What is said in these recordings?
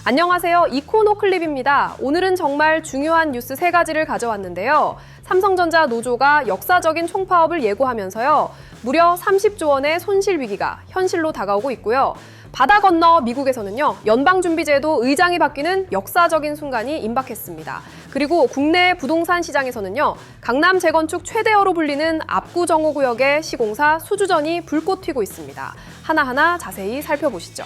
안녕하세요. 이코노클립입니다. 오늘은 정말 중요한 뉴스 3가지를 가져왔는데요. 삼성전자 노조가 역사적인 총파업을 예고하면서요. 무려 30조 원의 손실 위기가 현실로 다가오고 있고요. 바다 건너 미국에서는요. 연방준비제도 의장이 바뀌는 역사적인 순간이 임박했습니다. 그리고 국내 부동산 시장에서는요. 강남 재건축 최대어로 불리는 압구정호구역의 시공사 수주전이 불꽃 튀고 있습니다. 하나하나 자세히 살펴보시죠.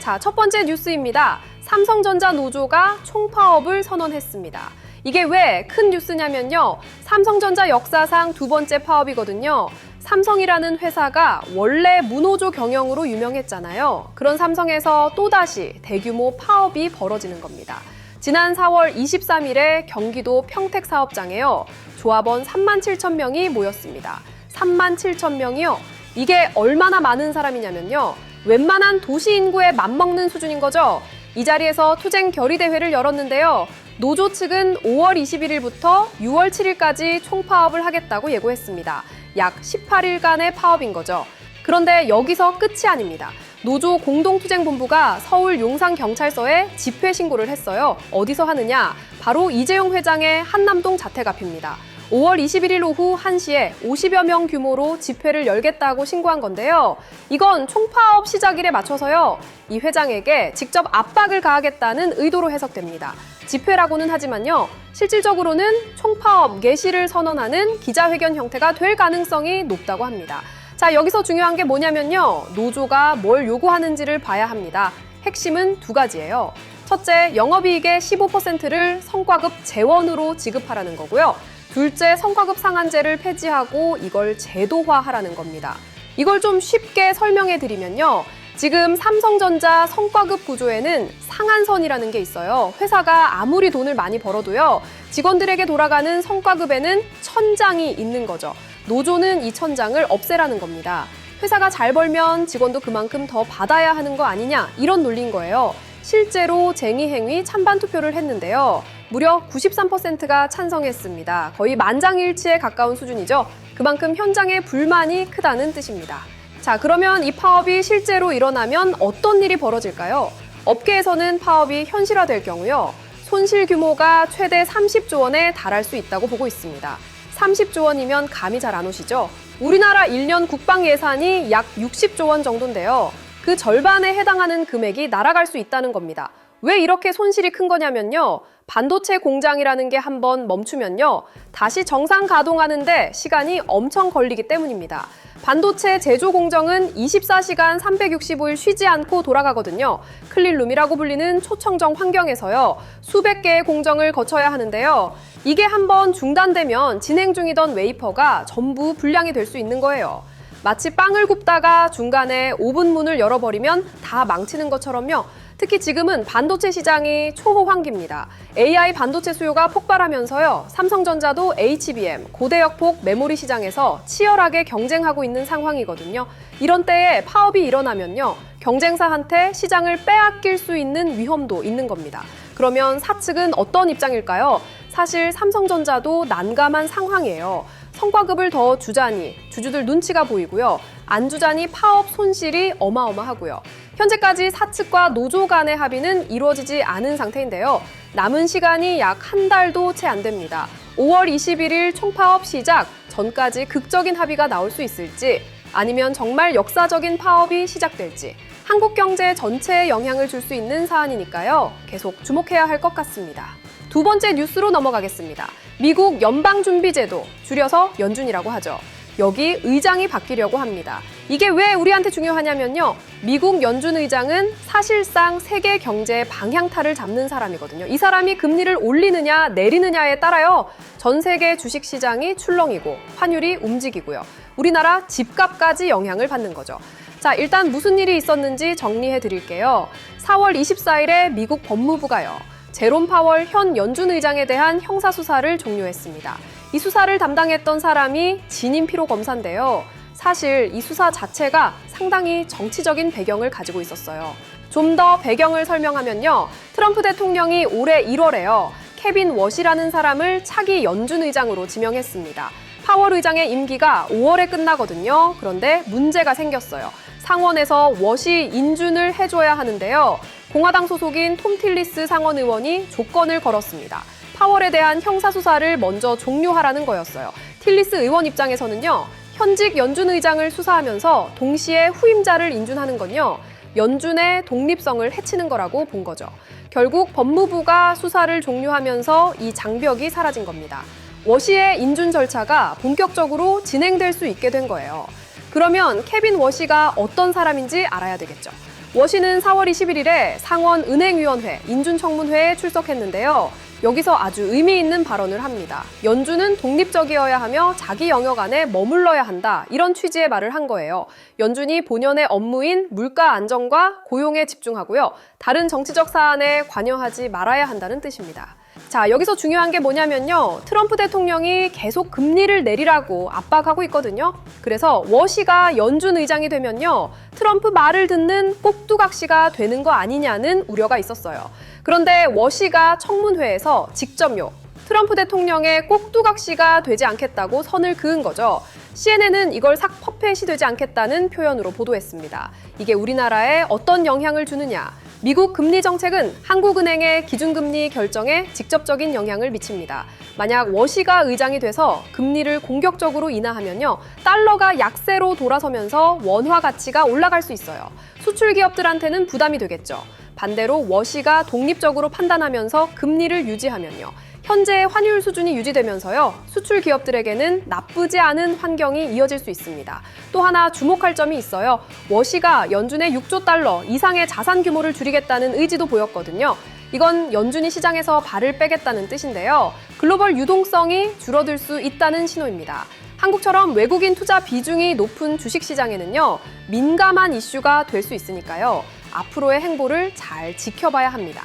자, 첫 번째 뉴스입니다. 삼성전자 노조가 총파업을 선언했습니다. 이게 왜 큰 뉴스냐면요. 삼성전자 역사상 2번째 파업이거든요. 삼성이라는 회사가 원래 무노조 경영으로 유명했잖아요. 그런 삼성에서 또다시 대규모 파업이 벌어지는 겁니다. 지난 4월 23일에 경기도 평택 사업장에요. 조합원 37,000명이 모였습니다. 37,000명이요. 이게 얼마나 많은 사람이냐면요. 웬만한 도시 인구에 맞먹는 수준인 거죠. 이 자리에서 투쟁 결의대회를 열었는데요. 노조 측은 5월 21일부터 6월 7일까지 총파업을 하겠다고 예고했습니다. 약 18일간의 파업인 거죠. 그런데 여기서 끝이 아닙니다. 노조 공동투쟁본부가 서울 용산경찰서에 집회 신고를 했어요. 어디서 하느냐? 바로 이재용 회장의 한남동 자택 앞입니다. 5월 21일 오후 1시에 50여 명 규모로 집회를 열겠다고 신고한 건데요. 이건 총파업 시작일에 맞춰서요. 이 회장에게 직접 압박을 가하겠다는 의도로 해석됩니다. 집회라고는 하지만요. 실질적으로는 총파업 개시를 선언하는 기자회견 형태가 될 가능성이 높다고 합니다. 자, 여기서 중요한 게 뭐냐면요. 노조가 뭘 요구하는지를 봐야 합니다. 핵심은 2가지예요. 첫째, 영업이익의 15%를 성과급 재원으로 지급하라는 거고요. 둘째, 성과급 상한제를 폐지하고 이걸 제도화하라는 겁니다. 이걸 좀 쉽게 설명해 드리면요. 지금 삼성전자 성과급 구조에는 상한선이라는 게 있어요. 회사가 아무리 돈을 많이 벌어도요. 직원들에게 돌아가는 성과급에는 천장이 있는 거죠. 노조는 이 천장을 없애라는 겁니다. 회사가 잘 벌면 직원도 그만큼 더 받아야 하는 거 아니냐, 이런 논리인 거예요. 실제로 쟁의행위 찬반 투표를 했는데요. 무려 93%가 찬성했습니다. 거의 만장일치에 가까운 수준이죠. 그만큼 현장의 불만이 크다는 뜻입니다. 자, 그러면 이 파업이 실제로 일어나면 어떤 일이 벌어질까요? 업계에서는 파업이 현실화될 경우요. 손실 규모가 최대 30조 원에 달할 수 있다고 보고 있습니다. 30조 원이면 감이 잘 안 오시죠? 우리나라 1년 국방 예산이 약 60조 원 정도인데요. 그 절반에 해당하는 금액이 날아갈 수 있다는 겁니다. 왜 이렇게 손실이 큰 거냐면요. 반도체 공장이라는 게 한번 멈추면요. 다시 정상 가동하는데 시간이 엄청 걸리기 때문입니다. 반도체 제조 공정은 24시간 365일 쉬지 않고 돌아가거든요. 클린룸이라고 불리는 초청정 환경에서요. 수백 개의 공정을 거쳐야 하는데요. 이게 한번 중단되면 진행 중이던 웨이퍼가 전부 불량이 될 수 있는 거예요. 마치 빵을 굽다가 중간에 오븐 문을 열어버리면 다 망치는 것처럼요. 특히 지금은 반도체 시장이 초호황기입니다. AI 반도체 수요가 폭발하면서요. 삼성전자도 HBM, 고대역폭 메모리 시장에서 치열하게 경쟁하고 있는 상황이거든요. 이런 때에 파업이 일어나면요. 경쟁사한테 시장을 빼앗길 수 있는 위험도 있는 겁니다. 그러면 사측은 어떤 입장일까요? 사실 삼성전자도 난감한 상황이에요. 성과급을 더 주자니 주주들 눈치가 보이고요. 안 주자니 파업 손실이 어마어마하고요. 현재까지 사측과 노조 간의 합의는 이루어지지 않은 상태인데요. 남은 시간이 약 한 달도 채 안 됩니다. 5월 21일 총파업 시작 전까지 극적인 합의가 나올 수 있을지, 아니면 정말 역사적인 파업이 시작될지, 한국 경제 전체에 영향을 줄 수 있는 사안이니까요. 계속 주목해야 할 것 같습니다. 2번째 뉴스로 넘어가겠습니다. 미국 연방준비제도, 줄여서 연준이라고 하죠. 여기 의장이 바뀌려고 합니다. 이게 왜 우리한테 중요하냐면요. 미국 연준 의장은 사실상 세계 경제의 방향타를 잡는 사람이거든요. 이 사람이 금리를 올리느냐 내리느냐에 따라요. 전 세계 주식시장이 출렁이고 환율이 움직이고요. 우리나라 집값까지 영향을 받는 거죠. 자, 일단 무슨 일이 있었는지 정리해 드릴게요. 4월 24일에 미국 법무부가요. 제롬 파월 현 연준 의장에 대한 형사수사를 종료했습니다. 이 수사를 담당했던 사람이 진임 피로 검사인데요. 사실 이 수사 자체가 상당히 정치적인 배경을 가지고 있었어요. 좀 더 배경을 설명하면요. 트럼프 대통령이 올해 1월에요. 케빈 워시라는 사람을 차기 연준 의장으로 지명했습니다. 파월 의장의 임기가 5월에 끝나거든요. 그런데 문제가 생겼어요. 상원에서 워시 인준을 해줘야 하는데요. 공화당 소속인 톰 틸리스 상원 의원이 조건을 걸었습니다. 파월에 대한 형사수사를 먼저 종료하라는 거였어요. 틸리스 의원 입장에서는요, 현직 연준 의장을 수사하면서 동시에 후임자를 인준하는 건요, 연준의 독립성을 해치는 거라고 본 거죠. 결국 법무부가 수사를 종료하면서 이 장벽이 사라진 겁니다. 워시의 인준 절차가 본격적으로 진행될 수 있게 된 거예요. 그러면 케빈 워시가 어떤 사람인지 알아야 되겠죠. 워시는 4월 21일에 상원 은행위원회 인준청문회에 출석했는데요. 여기서 아주 의미 있는 발언을 합니다. 연준은 독립적이어야 하며 자기 영역 안에 머물러야 한다. 이런 취지의 말을 한 거예요. 연준이 본연의 업무인 물가 안정과 고용에 집중하고요. 다른 정치적 사안에 관여하지 말아야 한다는 뜻입니다. 자, 여기서 중요한 게 뭐냐면요. 트럼프 대통령이 계속 금리를 내리라고 압박하고 있거든요. 그래서 워시가 연준 의장이 되면요. 트럼프 말을 듣는 꼭두각시가 되는 거 아니냐는 우려가 있었어요. 그런데 워시가 청문회에서 직접요. 트럼프 대통령의 꼭두각시가 되지 않겠다고 선을 그은 거죠. CNN은 이걸 삭 퍼펫이 되지 않겠다는 표현으로 보도했습니다. 이게 우리나라에 어떤 영향을 주느냐? 미국 금리 정책은 한국은행의 기준금리 결정에 직접적인 영향을 미칩니다. 만약 워시가 의장이 돼서 금리를 공격적으로 인하하면요, 달러가 약세로 돌아서면서 원화 가치가 올라갈 수 있어요. 수출 기업들한테는 부담이 되겠죠. 반대로 워시가 독립적으로 판단하면서 금리를 유지하면요, 현재의 환율 수준이 유지되면서요, 수출 기업들에게는 나쁘지 않은 환경이 이어질 수 있습니다. 또 하나 주목할 점이 있어요. 워시가 연준의 6조 달러 이상의 자산 규모를 줄이겠다는 의지도 보였거든요. 이건 연준이 시장에서 발을 빼겠다는 뜻인데요. 글로벌 유동성이 줄어들 수 있다는 신호입니다. 한국처럼 외국인 투자 비중이 높은 주식시장에는요, 민감한 이슈가 될 수 있으니까요. 앞으로의 행보를 잘 지켜봐야 합니다.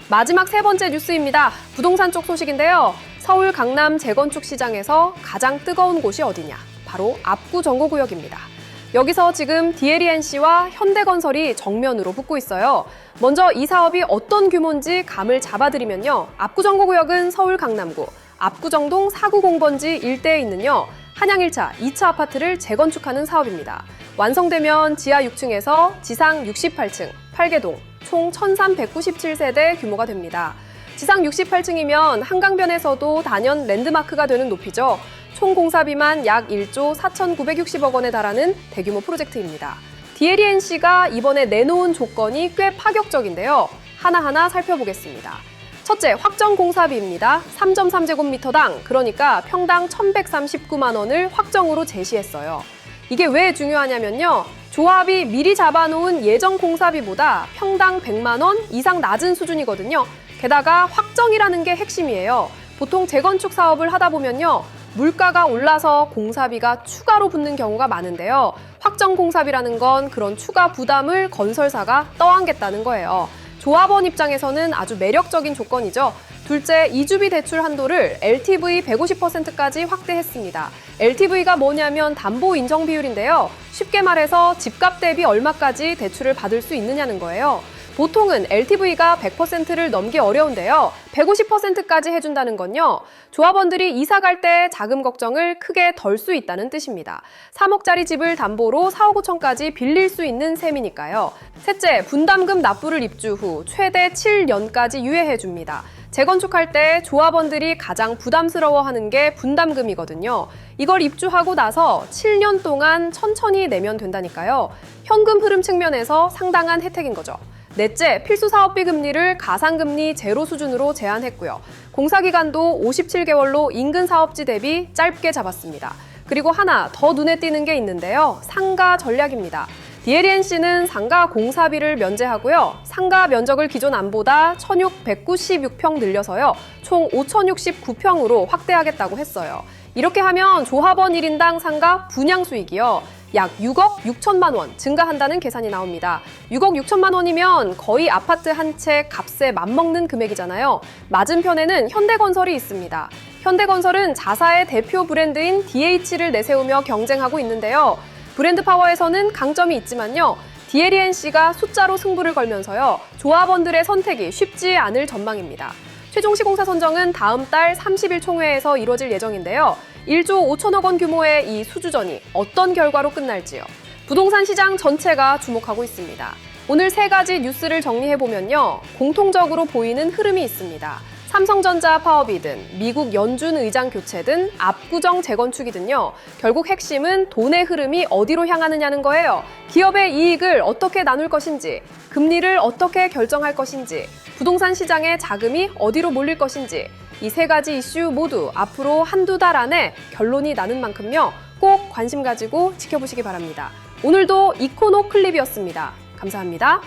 마지막 세 번째 뉴스입니다. 부동산 쪽 소식인데요. 서울 강남 재건축 시장에서 가장 뜨거운 곳이 어디냐? 바로 압구정거구역입니다. 여기서 지금 DLENC와 현대건설이 정면으로 붙고 있어요. 먼저 이 사업이 어떤 규모인지 감을 잡아드리면요. 압구정거구역은 서울 강남구 압구정동 4구 공번지 일대에 있는요, 한양 1차, 2차 아파트를 재건축하는 사업입니다. 완성되면 지하 6층에서 지상 68층, 8개동, 총 1,397세대 규모가 됩니다. 지상 68층이면 한강변에서도 단연 랜드마크가 되는 높이죠. 총 공사비만 약 1조 4,960억 원에 달하는 대규모 프로젝트입니다. DLENC가 이번에 내놓은 조건이 꽤 파격적인데요. 하나하나 살펴보겠습니다. 첫째, 확정 공사비입니다. 3.3제곱미터당, 그러니까 평당 1,139만 원을 확정으로 제시했어요. 이게 왜 중요하냐면요. 조합이 미리 잡아놓은 예정 공사비보다 평당 100만 원 이상 낮은 수준이거든요. 게다가 확정이라는 게 핵심이에요. 보통 재건축 사업을 하다 보면요, 물가가 올라서 공사비가 추가로 붙는 경우가 많은데요. 확정 공사비라는 건 그런 추가 부담을 건설사가 떠안겠다는 거예요. 조합원 입장에서는 아주 매력적인 조건이죠. 둘째, 이주비 대출 한도를 LTV 150%까지 확대했습니다. LTV가 뭐냐면 담보 인정 비율인데요. 쉽게 말해서 집값 대비 얼마까지 대출을 받을 수 있느냐는 거예요. 보통은 LTV가 100%를 넘기 어려운데요. 150%까지 해준다는 건요, 조합원들이 이사 갈 때 자금 걱정을 크게 덜 수 있다는 뜻입니다. 3억짜리 집을 담보로 4억 5천까지 빌릴 수 있는 셈이니까요. 셋째, 분담금 납부를 입주 후 최대 7년까지 유예해줍니다. 재건축할 때 조합원들이 가장 부담스러워하는 게 분담금이거든요. 이걸 입주하고 나서 7년 동안 천천히 내면 된다니까요. 현금 흐름 측면에서 상당한 혜택인 거죠. 넷째, 필수 사업비 금리를 가상금리 제로 수준으로 제한했고요. 공사기간도 57개월로 인근 사업지 대비 짧게 잡았습니다. 그리고 하나 더 눈에 띄는 게 있는데요. 상가 전략입니다. DLENC는 상가 공사비를 면제하고요. 상가 면적을 기존 안보다 1,696평 늘려서요, 총 5,069평으로 확대하겠다고 했어요. 이렇게 하면 조합원 1인당 상가 분양 수익이요, 약 6억 6천만 원 증가한다는 계산이 나옵니다. 6억 6천만 원이면 거의 아파트 한 채 값에 맞먹는 금액이잖아요. 맞은편에는 현대건설이 있습니다. 현대건설은 자사의 대표 브랜드인 DH를 내세우며 경쟁하고 있는데요. 브랜드 파워에서는 강점이 있지만요. DLENC가 숫자로 승부를 걸면서요, 조합원들의 선택이 쉽지 않을 전망입니다. 최종 시공사 선정은 다음 달 30일 총회에서 이루어질 예정인데요. 1조 5천억 원 규모의 이 수주전이 어떤 결과로 끝날지요. 부동산 시장 전체가 주목하고 있습니다. 오늘 세 가지 뉴스를 정리해보면요. 공통적으로 보이는 흐름이 있습니다. 삼성전자 파업이든 미국 연준 의장 교체든 압구정 재건축이든요. 결국 핵심은 돈의 흐름이 어디로 향하느냐는 거예요. 기업의 이익을 어떻게 나눌 것인지, 금리를 어떻게 결정할 것인지, 부동산 시장의 자금이 어디로 몰릴 것인지, 이 세 가지 이슈 모두 앞으로 한두 달 안에 결론이 나는 만큼요. 꼭 관심 가지고 지켜보시기 바랍니다. 오늘도 이코노 클립이었습니다. 감사합니다.